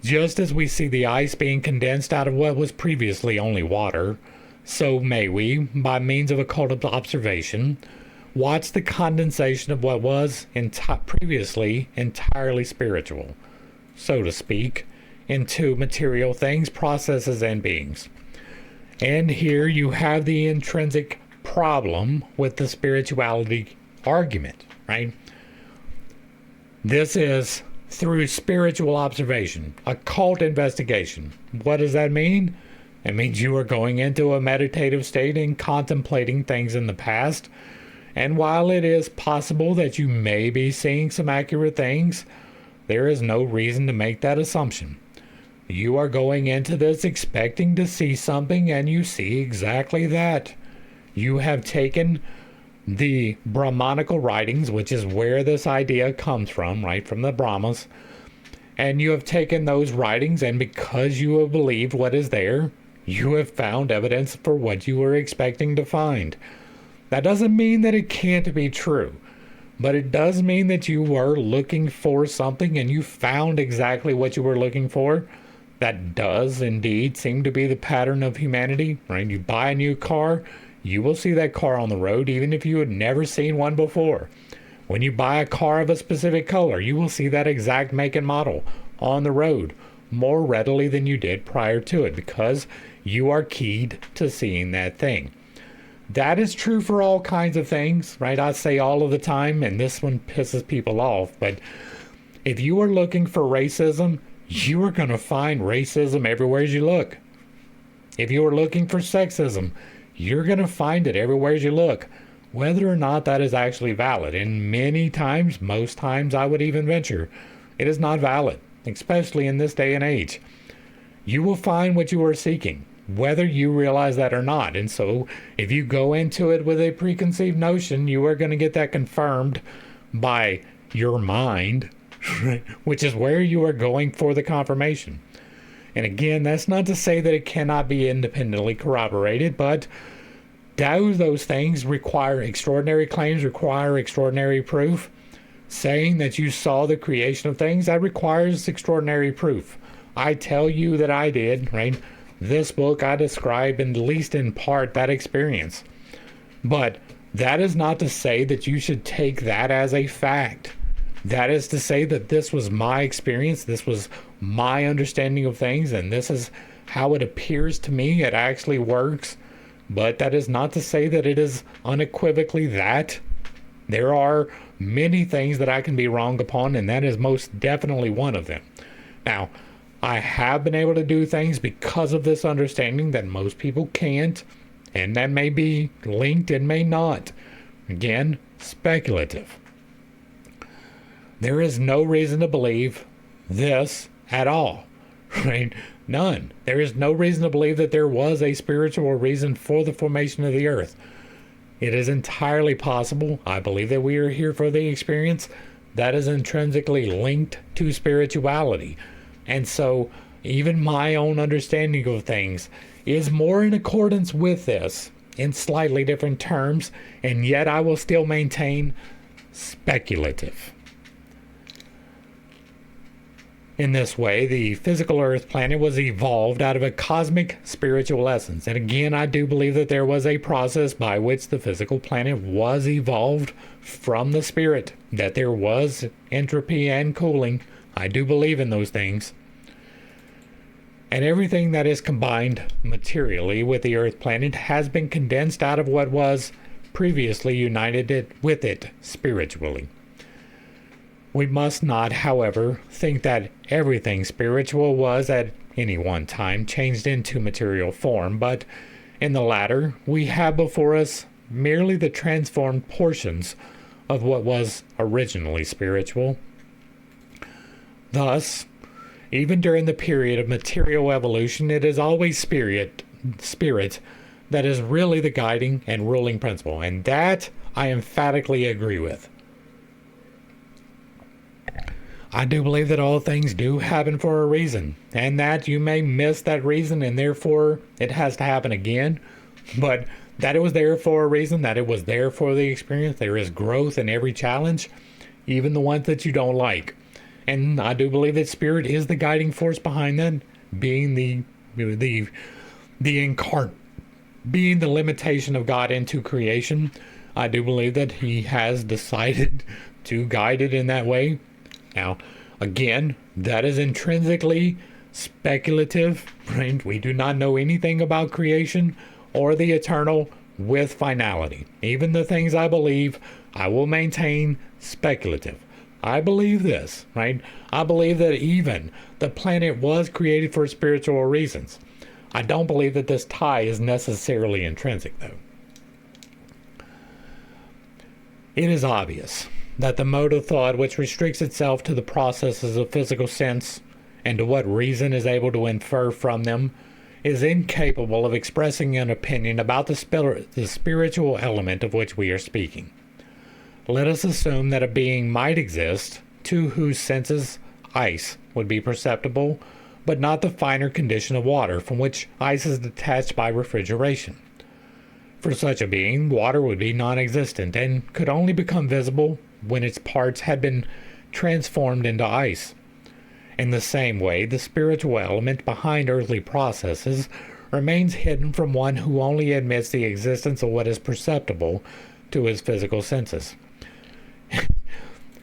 Just as we see the ice being condensed out of what was previously only water, so may we, by means of occult observation, watch the condensation of what was previously entirely spiritual, so to speak, into material things, processes, and beings. And here you have the intrinsic problem with the spirituality argument, right? This is through spiritual observation, occult investigation. What does that mean? It means you are going into a meditative state and contemplating things in the past. And while it is possible that you may be seeing some accurate things, there is no reason to make that assumption. You are going into this expecting to see something, and you see exactly that. You have taken the Brahmanical writings, which is where this idea comes from, right from the Brahmas, and you have taken those writings, and because you have believed what is there, you have found evidence for what you were expecting to find. That doesn't mean that it can't be true, but it does mean that you were looking for something and you found exactly what you were looking for. That does indeed seem to be the pattern of humanity, right? You buy a new car, you will see that car on the road even if you had never seen one before. When you buy a car of a specific color, you will see that exact make and model on the road more readily than you did prior to it because you are keyed to seeing that thing. That is true for all kinds of things, right? I say all of the time, and this one pisses people off, but if you are looking for racism, you are going to find racism everywhere you look. If you are looking for sexism, you're going to find it everywhere you look, whether or not that is actually valid. And many times, most times, I would even venture, it is not valid, especially in this day and age. You will find what you are seeking, whether you realize that or not. And so if you go into it with a preconceived notion, you are going to get that confirmed by your mind, which is where you are going for the confirmation. And again, that's not to say that it cannot be independently corroborated, but those things require extraordinary claims, require extraordinary proof. Saying that you saw the creation of things, that requires extraordinary proof. I tell you that I did, right? This book, I describe at least in part that experience. But that is not to say that you should take that as a fact. That is to say that this was my experience, this was my understanding of things, and this is how it appears to me. It actually works. But that is not to say that it is unequivocally that. There are many things that I can be wrong upon, and that is most definitely one of them. Now, I have been able to do things because of this understanding that most people can't, and that may be linked and may not. Again, speculative. There is no reason to believe this at all, right? None. There is no reason to believe that there was a spiritual reason for the formation of the earth. It is entirely possible, I believe, that we are here for the experience that is intrinsically linked to spirituality. And so even my own understanding of things is more in accordance with this in slightly different terms, and yet I will still maintain speculative. In this way, the physical Earth planet was evolved out of a cosmic spiritual essence. And again, I do believe that there was a process by which the physical planet was evolved from the spirit, that there was entropy and cooling. I do believe in those things. And everything that is combined materially with the Earth planet has been condensed out of what was previously united with it spiritually. We must not, however, think that everything spiritual was at any one time changed into material form, but in the latter, we have before us merely the transformed portions of what was originally spiritual. Thus, even during the period of material evolution, it is always spirit that is really the guiding and ruling principle, and that I emphatically agree with. I do believe that all things do happen for a reason, and that you may miss that reason and therefore it has to happen again, but that it was there for a reason, that it was there for the experience. There is growth in every challenge, even the ones that you don't like. And I do believe that spirit is the guiding force behind that, being the incarnate, being the limitation of God into creation. I do believe that he has decided to guide it in that way. Now, again, that is intrinsically speculative, right? We do not know anything about creation or the eternal with finality. Even the things I believe, I will maintain speculative. I believe this, right? I believe that even the planet was created for spiritual reasons. I don't believe that this tie is necessarily intrinsic, though. It is obvious that the mode of thought which restricts itself to the processes of physical sense and to what reason is able to infer from them is incapable of expressing an opinion about the spiritual element of which we are speaking. Let us assume that a being might exist to whose senses ice would be perceptible, but not the finer condition of water from which ice is detached by refrigeration. For such a being, water would be non-existent and could only become visible when its parts had been transformed into ice. In the same way, the spiritual element behind earthly processes remains hidden from one who only admits the existence of what is perceptible to his physical senses.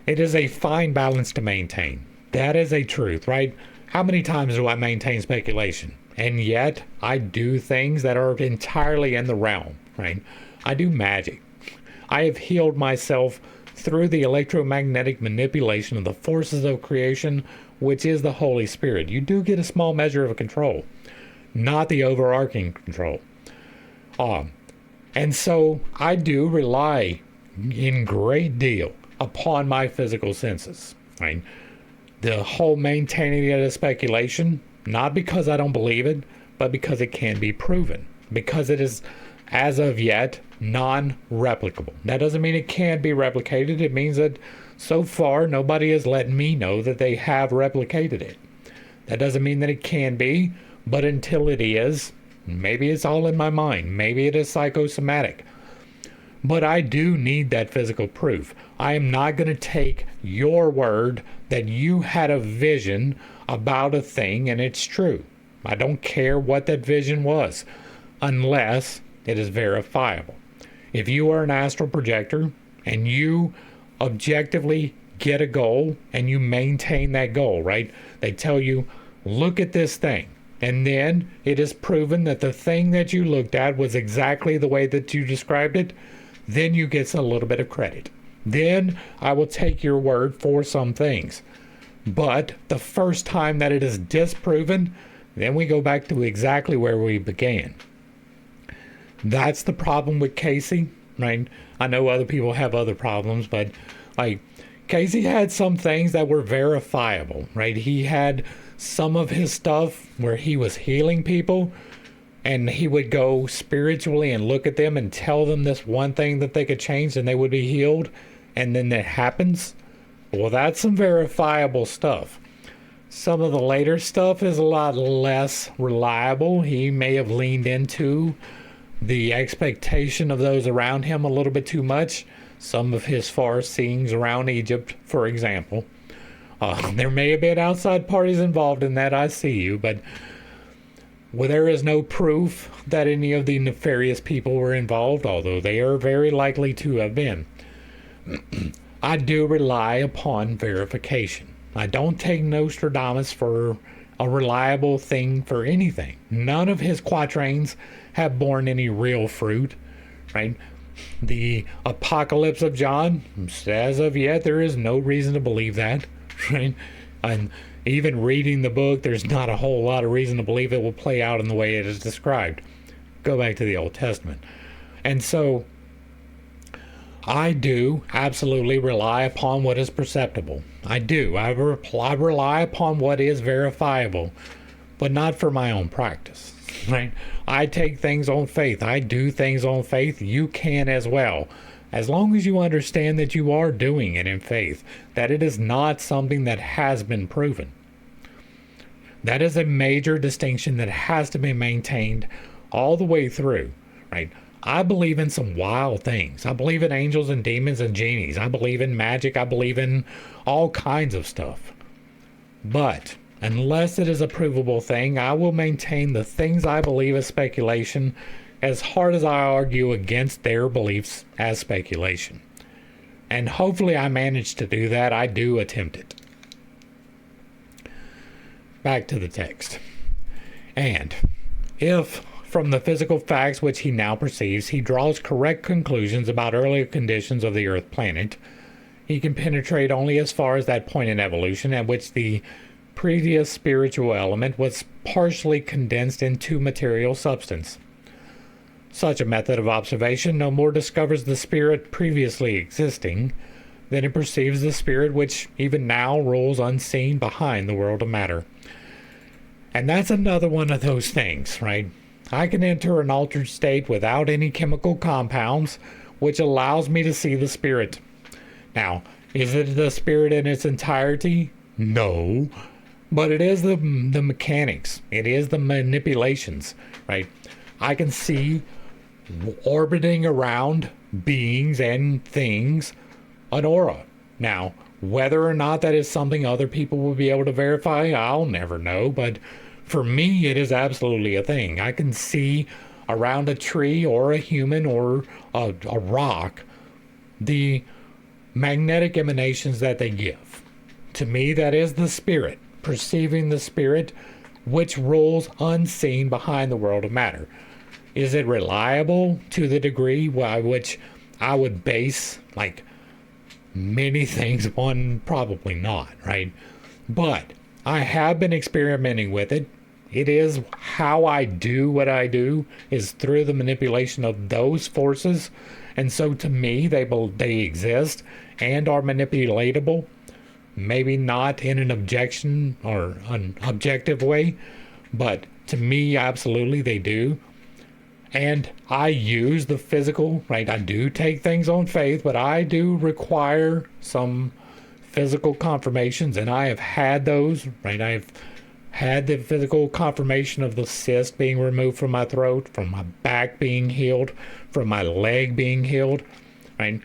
It is a fine balance to maintain. That is a truth, right? How many times do I maintain speculation? And yet, I do things that are entirely in the realm, right? I do magic. I have healed myself through the electromagnetic manipulation of the forces of creation, which is the Holy Spirit. You do get a small measure of control, not the overarching control. And so I do rely in great deal upon my physical senses, right? The whole maintaining it as speculation, not because I don't believe it, but because it can be proven, because it is, as of yet, non-replicable. That doesn't mean it can't be replicated. It means that so far nobody has let me know that they have replicated it. That doesn't mean that it can be, but until it is, maybe it's all in my mind. Maybe it is psychosomatic. But I do need that physical proof. I am not going to take your word that you had a vision about a thing and it's true. I don't care what that vision was, unless it is verifiable. If you are an astral projector and you objectively get a goal and you maintain that goal, right? They tell you, look at this thing. And then it is proven that the thing that you looked at was exactly the way that you described it. Then you get a little bit of credit. Then I will take your word for some things. But the first time that it is disproven, then we go back to exactly where we began. That's the problem with Casey, right? I know other people have other problems, but like Casey had some things that were verifiable, right? He had some of his stuff where he was healing people, and he would go spiritually and look at them and tell them this one thing that they could change and they would be healed, and then that happens. Well, that's some verifiable stuff. Some of the later stuff is a lot less reliable. He may have leaned into the expectation of those around him a little bit too much. Some of his far-seeings around Egypt, for example. There may have been outside parties involved in that, I see you, but well, there is no proof that any of the nefarious people were involved, although they are very likely to have been. I do rely upon verification. I don't take Nostradamus for a reliable thing for anything. None of his quatrains have borne any real fruit, right? The Apocalypse of John, as of yet, there is no reason to believe that, right? And even reading the book, there's not a whole lot of reason to believe it will play out in the way it is described. Go back to the Old Testament. And so I do absolutely rely upon what is perceptible. I do. I rely upon what is verifiable, but not for my own practice. Right? I take things on faith. I do things on faith. You can as well. As long as you understand that you are doing it in faith, that it is not something that has been proven. That is a major distinction that has to be maintained all the way through, right? I believe in some wild things. I believe in angels and demons and genies. I believe in magic. I believe in all kinds of stuff. But unless it is a provable thing, I will maintain the things I believe as speculation as hard as I argue against their beliefs as speculation. And hopefully I manage to do that. I do attempt it. Back to the text. And if from the physical facts which he now perceives, he draws correct conclusions about earlier conditions of the Earth planet, he can penetrate only as far as that point in evolution at which the previous spiritual element was partially condensed into material substance. Such a method of observation no more discovers the spirit previously existing than it perceives the spirit which even now rules unseen behind the world of matter. And that's another one of those things, right? I can enter an altered state without any chemical compounds, which allows me to see the spirit. Now, is it the spirit in its entirety? No. But it is the mechanics. It is the manipulations, right? I can see orbiting around beings and things an aura. Now, whether or not that is something other people will be able to verify, I'll never know, but for me, it is absolutely a thing. I can see around a tree or a human or a rock the magnetic emanations that they give. To me, that is the spirit, perceiving the spirit which rules unseen behind the world of matter. Is it reliable to the degree by which I would base like many things on? Probably not, right? But I have been experimenting with it. It is how I do what I do is through the manipulation of those forces. And so to me, they exist and are manipulatable. Maybe not in an objection or an objective way, but to me, absolutely they do. And I use the physical, right? I do take things on faith, but I do require some physical confirmations, and I have had those, right? I've had the physical confirmation of the cyst being removed from my throat, from my back being healed, from my leg being healed, right?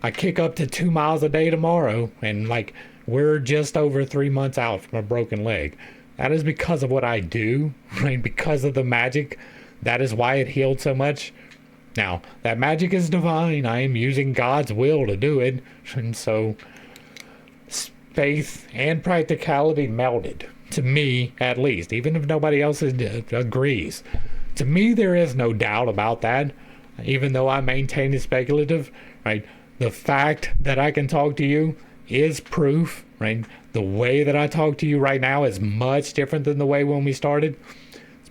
I kick up to 2 miles a day tomorrow, and like we're just over 3 months out from a broken leg. That is because of what I do, right? Because of the magic. That is why it healed so much. Now, that magic is divine. I am using God's will to do it. And so, faith and practicality melded. To me, at least. Even if nobody else agrees. To me, there is no doubt about that. Even though I maintain it's speculative, right? The fact that I can talk to you is proof, right? The way that I talk to you right now is much different than the way when we started.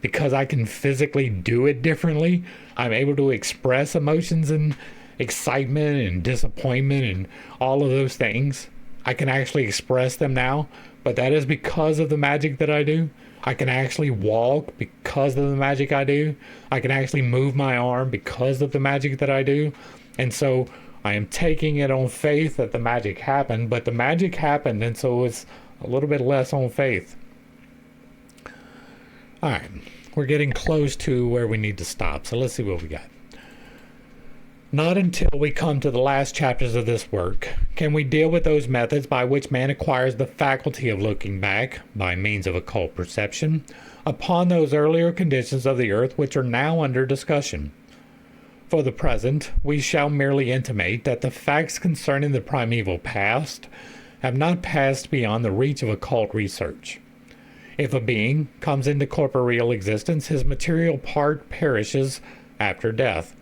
Because I can physically do it differently. I'm able to express emotions and excitement and disappointment and all of those things. I can actually express them now, but that is because of the magic that I do. I can actually walk because of the magic I do. I can actually move my arm because of the magic that I do. And so I am taking it on faith that the magic happened, but the magic happened, and so it's a little bit less on faith. All right, we're getting close to where we need to stop, so let's see what we got. Not until we come to the last chapters of this work can we deal with those methods by which man acquires the faculty of looking back, by means of occult perception, upon those earlier conditions of the earth which are now under discussion. For the present, we shall merely intimate that the facts concerning the primeval past have not passed beyond the reach of occult research. If a being comes into corporeal existence, his material part perishes after death.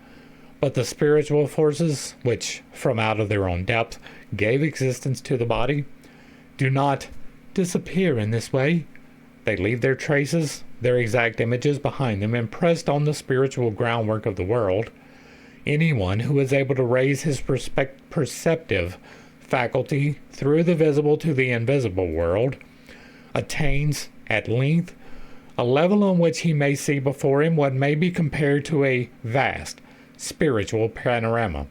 But the spiritual forces, which from out of their own depth gave existence to the body, do not disappear in this way. They leave their traces, their exact images behind them, impressed on the spiritual groundwork of the world. Anyone who is able to raise his perceptive faculty through the visible to the invisible world attains, at length, a level on which he may see before him what may be compared to a vast spiritual panorama,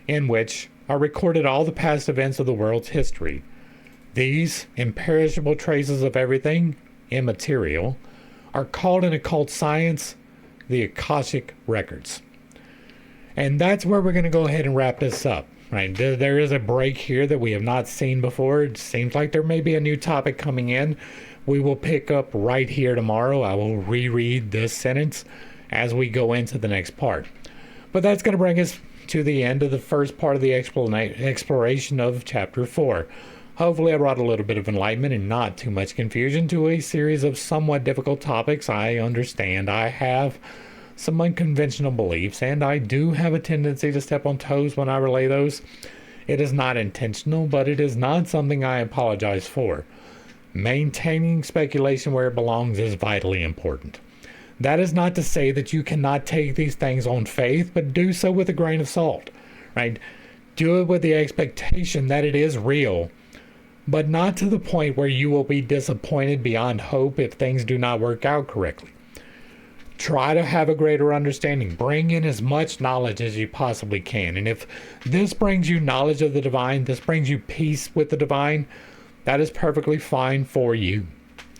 in which are recorded all the past events of the world's history. These imperishable traces of everything immaterial are called in occult science the Akashic records. And that's where we're going to go ahead and wrap this up. Right, there is a break here that we have not seen before. It seems like there may be a new topic coming in. We will pick up right here tomorrow. I will reread this sentence as we go into the next part. But that's going to bring us to the end of the first part of the exploration of Chapter 4. Hopefully I brought a little bit of enlightenment and not too much confusion to a series of somewhat difficult topics. I understand I have some unconventional beliefs, and I do have a tendency to step on toes when I relay those. It is not intentional, but it is not something I apologize for. Maintaining speculation where it belongs is vitally important. That is not to say that you cannot take these things on faith, but do so with a grain of salt, right? Do it with the expectation that it is real, but not to the point where you will be disappointed beyond hope if things do not work out correctly. Try to have a greater understanding. Bring in as much knowledge as you possibly can. And if this brings you knowledge of the divine, this brings you peace with the divine, that is perfectly fine for you,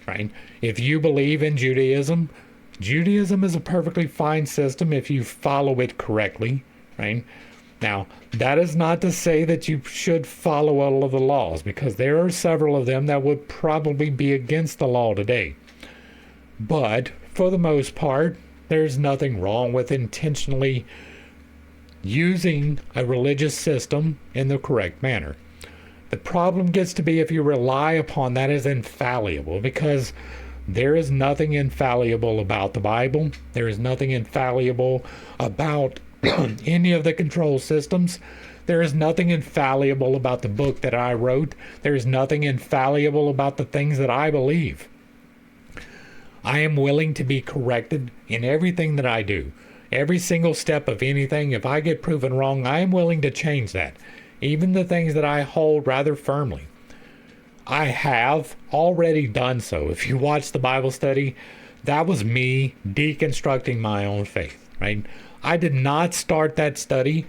right? If you believe in Judaism, Judaism is a perfectly fine system if you follow it correctly, right? Now, that is not to say that you should follow all of the laws, because there are several of them that would probably be against the law today. But for the most part, there's nothing wrong with intentionally using a religious system in the correct manner. The problem gets to be if you rely upon that as infallible, because there is nothing infallible about the Bible. There is nothing infallible about any of the control systems. There is nothing infallible about the book that I wrote. There is nothing infallible about the things that I believe. I am willing to be corrected in everything that I do. Every single step of anything, if I get proven wrong, I am willing to change that. Even the things that I hold rather firmly. I have already done so. If you watch the Bible study, that was me deconstructing my own faith, right? I did not start that study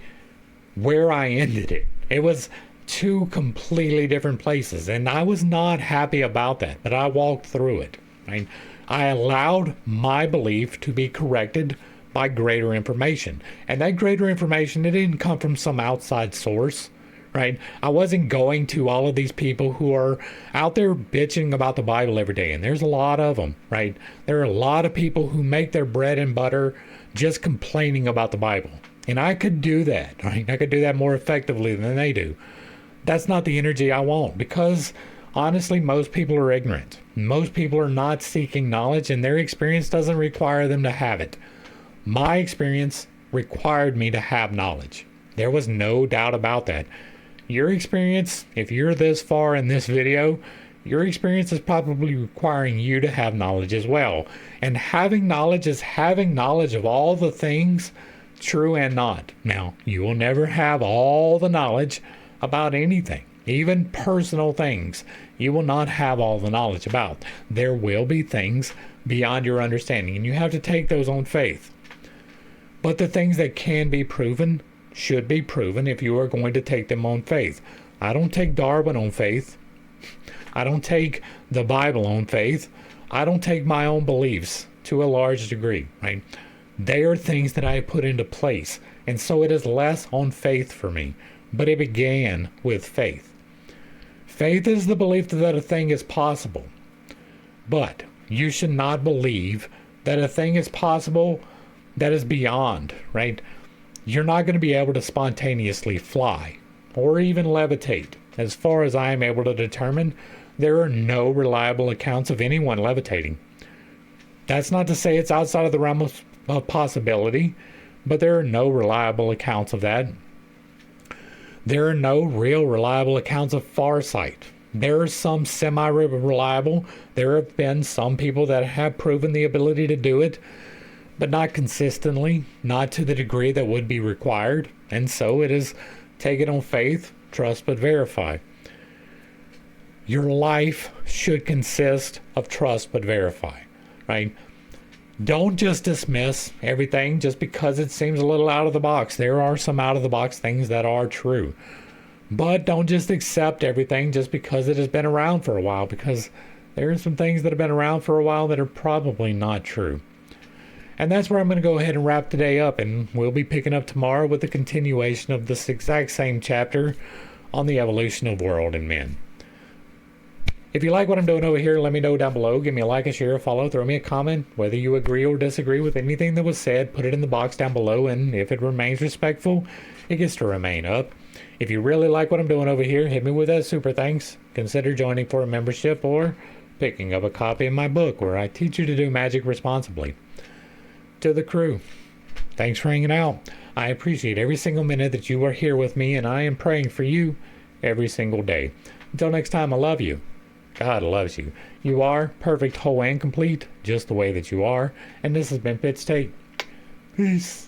where I ended it. It was two completely different places, and I was not happy about that, but I walked through it, right? I allowed my belief to be corrected by greater information. And that greater information, it didn't come from some outside source, right? I wasn't going to all of these people who are out there bitching about the Bible every day. And there's a lot of them, right? There are a lot of people who make their bread and butter just complaining about the Bible. And I could do that, right? I could do that more effectively than they do. That's not the energy I want, because honestly, most people are ignorant. Most people are not seeking knowledge, and their experience doesn't require them to have it. My experience required me to have knowledge. There was no doubt about that. Your experience, if you're this far in this video, your experience is probably requiring you to have knowledge as well. And having knowledge is having knowledge of all the things, true and not. Now, you will never have all the knowledge about anything. Even personal things, you will not have all the knowledge about. There will be things beyond your understanding, and you have to take those on faith. But the things that can be proven should be proven if you are going to take them on faith. I don't take Darwin on faith. I don't take the Bible on faith. I don't take my own beliefs to a large degree, right? They are things that I put into place, and so it is less on faith for me. But it began with faith. Faith is the belief that a thing is possible. But you should not believe that a thing is possible that is beyond, right? You're not going to be able to spontaneously fly or even levitate. As far as I am able to determine, there are no reliable accounts of anyone levitating. That's not to say it's outside of the realm of possibility, but there are no reliable accounts of that. There are no real reliable accounts of farsight. There are some semi-reliable. There have been some people that have proven the ability to do it. but not consistently, not to the degree that would be required. And so it is take it on faith, trust but verify. Your life should consist of trust but verify, right? Don't just dismiss everything just because it seems a little out of the box. There are some out of the box things that are true. But don't just accept everything just because it has been around for a while, because there are some things that have been around for a while that are probably not true. And that's where I'm going to go ahead and wrap today up, and we'll be picking up tomorrow with the continuation of this exact same chapter on the evolution of world and men. If you like what I'm doing over here, let me know down below. Give me a like, a share, a follow, throw me a comment. Whether you agree or disagree with anything that was said, put it in the box down below, and if it remains respectful, it gets to remain up. If you really like what I'm doing over here, hit me with that super thanks. Consider joining for a membership or picking up a copy of my book where I teach you to do magic responsibly. To the crew, thanks for hanging out. I appreciate every single minute that you are here with me, and I am praying for you every single day. Until next time, I love you. God loves you. You are perfect, whole, and complete, just the way that you are. And this has been Fitz Tate. Peace.